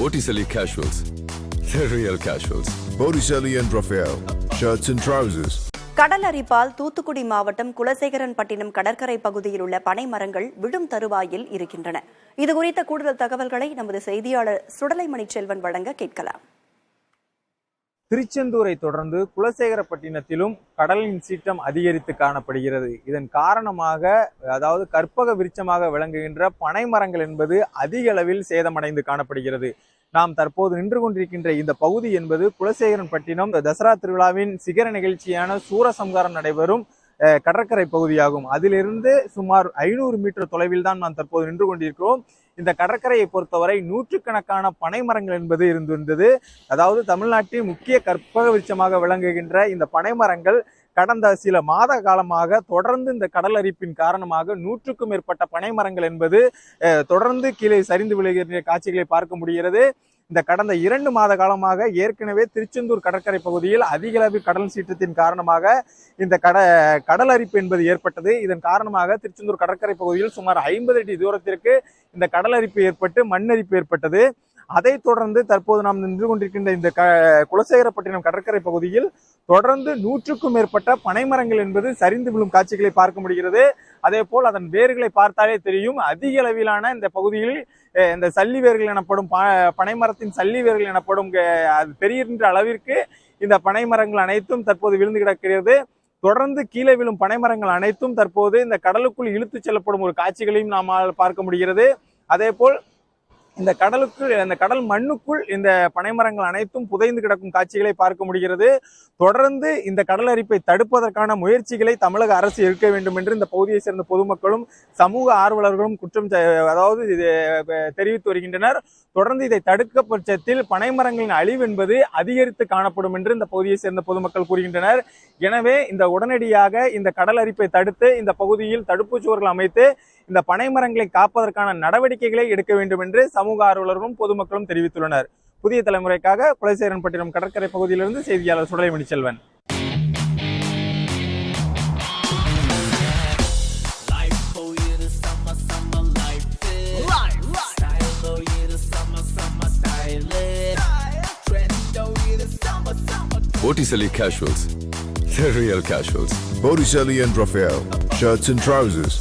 Botticelli Casuals. The real casuals. Botticelli and Raphael. Shirts and trousers. கடல் அரிப்பால் தூத்துக்குடி மாவட்டம் குலசேகரன்பட்டினம் கடற்கரை பகுதியில் உள்ள பனை மரங்கள் விடும் தருவாயில் இருக்கின்றன. இதுகுறித்த கூடுதல் தகவல்களை நமது செய்தியாளர் சுடலைமணி செல்வன் வழங்க கேட்கலாம். திருச்செந்தூரை தொடர்ந்து குலசேகரப்பட்டினத்திலும் கடலின் சீற்றம் அதிகரித்து காணப்படுகிறது. இதன் காரணமாக அதாவது கற்பக விருட்சமாக விளங்குகின்ற பனை மரங்கள் என்பது அதிக அளவில் சேதமடைந்து காணப்படுகிறது. நாம் தற்போது நின்று கொண்டிருக்கின்ற இந்த பகுதி என்பது குலசேகரன்பட்டினம் தசரா திருவிழாவின் சிகர நிகழ்ச்சியான சூரசம்காரம் நடைபெறும் கடற்கரை பகுதியாகும். அதிலிருந்து சுமார் 500 மீட்டர் தொலைவில் தான் நாம் தற்போது நின்று கொண்டிருக்கிறோம். இந்த கடற்கரையை பொறுத்தவரை நூற்றுக்கணக்கான பனை மரங்கள் என்பது இருந்திருந்தது. அதாவது தமிழ்நாட்டின் முக்கிய கற்பக விருட்சமாக விளங்குகின்ற இந்த பனை மரங்கள் கடந்த சில மாத காலமாக தொடர்ந்து இந்த கடல் அரிப்பின் காரணமாக 100க்கும் மேற்பட்ட பனை மரங்கள் என்பது தொடர்ந்து கீழே சரிந்து விழுகின்ற காட்சிகளை பார்க்க முடிகிறது. இந்த கடந்த 2 மாத காலமாக ஏற்கனவே திருச்செந்தூர் கடற்கரை பகுதியில் அதிக அளவு கடல் சீற்றத்தின் காரணமாக இந்த கடல் அரிப்பு என்பது ஏற்பட்டது. இதன் காரணமாக திருச்செந்தூர் கடற்கரை பகுதியில் சுமார் 50 அடி தூரத்திற்கு இந்த கடல் அரிப்பு ஏற்பட்டு மண்ணரிப்பு ஏற்பட்டது. அதைத் தொடர்ந்து தற்போது நாம் நின்று கொண்டிருக்கின்ற இந்த குலசேகரப்பட்டினம் கடற்கரை பகுதியில் தொடர்ந்து 100க்கும் மேற்பட்ட பனை மரங்கள் என்பது சரிந்து விழும் காட்சிகளை பார்க்க முடிகிறது. அதே போல் அதன் வேர்களை பார்த்தாலே தெரியும். அதிக அளவிலான இந்த பகுதியில் இந்த சல்லி வேர்கள் எனப்படும் பனை மரத்தின் சல்லி வேர்கள் எனப்படும் அது தெரிகின்ற அளவிற்கு இந்த பனை மரங்கள் அனைத்தும் தற்போது விழுந்து கிடக்கிறது. தொடர்ந்து கீழே விழும் பனை மரங்கள் அனைத்தும் தற்போது இந்த கடலுக்குள் இழுத்து செல்லப்படும் ஒரு காட்சிகளையும் நாம் பார்க்க முடிகிறது. அதே போல் இந்த கடல் மண்ணுக்குள் இந்த பனைமரங்கள் அனைத்தும் புதைந்து கிடக்கும் காட்சிகளை பார்க்க முடிகிறது. தொடர்ந்து இந்த கடல் அரிப்பை தடுப்பதற்கான முயற்சிகளை தமிழக அரசு எடுக்க வேண்டும் என்று இந்த பகுதியை சேர்ந்த பொதுமக்களும் சமூக ஆர்வலர்களும் தெரிவித்து வருகின்றனர். தொடர்ந்து இதை தடுக்க பட்சத்தில் பனைமரங்களின் அழிவு என்பது அதிகரித்து காணப்படும் என்று இந்த பகுதியை சேர்ந்த பொதுமக்கள் கூறுகின்றனர். எனவே இந்த உடனடியாக இந்த கடல் அரிப்பை தடுத்து இந்த பகுதியில் தடுப்புச் சுவர்கள் அமைத்து இந்த பனைமரங்களை காப்பதற்கான நடவடிக்கைகளை எடுக்க வேண்டும் என்று சமூக ஆர்வலர்களும் பொதுமக்களும் தெரிவித்துள்ளனர். புதிய தலைமுறைக்காக குலசேகரன்பட்டினம் கடற்கரை பகுதியிலிருந்து செய்தியாளர் Sudalaimani Selvan. Botticelli Casuals. The real casuals. Botticelli and Raphael. Shirts and trousers.